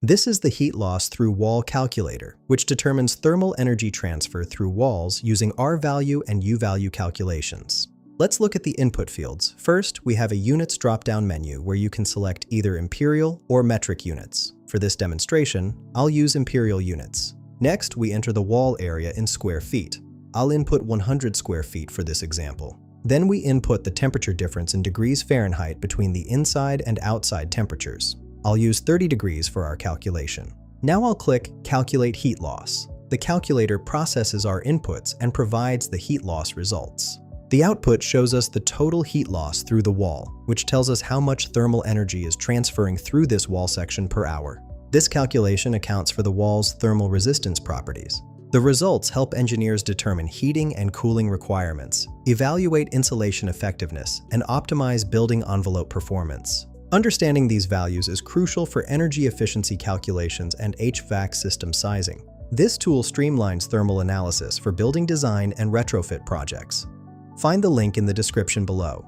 This is the heat loss through wall calculator, which determines thermal energy transfer through walls using R-value and U-value calculations. Let's look at the input fields. First, we have a units drop-down menu where you can select either imperial or metric units. For this demonstration, I'll use imperial units. Next, we enter the wall area in square feet. I'll input 100 square feet for this example. Then we input the temperature difference in degrees Fahrenheit between the inside and outside temperatures. I'll use 30 degrees for our calculation. Now I'll click Calculate Heat Loss. The calculator processes our inputs and provides the heat loss results. The output shows us the total heat loss through the wall, which tells us how much thermal energy is transferring through this wall section per hour. This calculation accounts for the wall's thermal resistance properties. The results help engineers determine heating and cooling requirements, evaluate insulation effectiveness, and optimize building envelope performance. Understanding these values is crucial for energy efficiency calculations and HVAC system sizing. This tool streamlines thermal analysis for building design and retrofit projects. Find the link in the description below.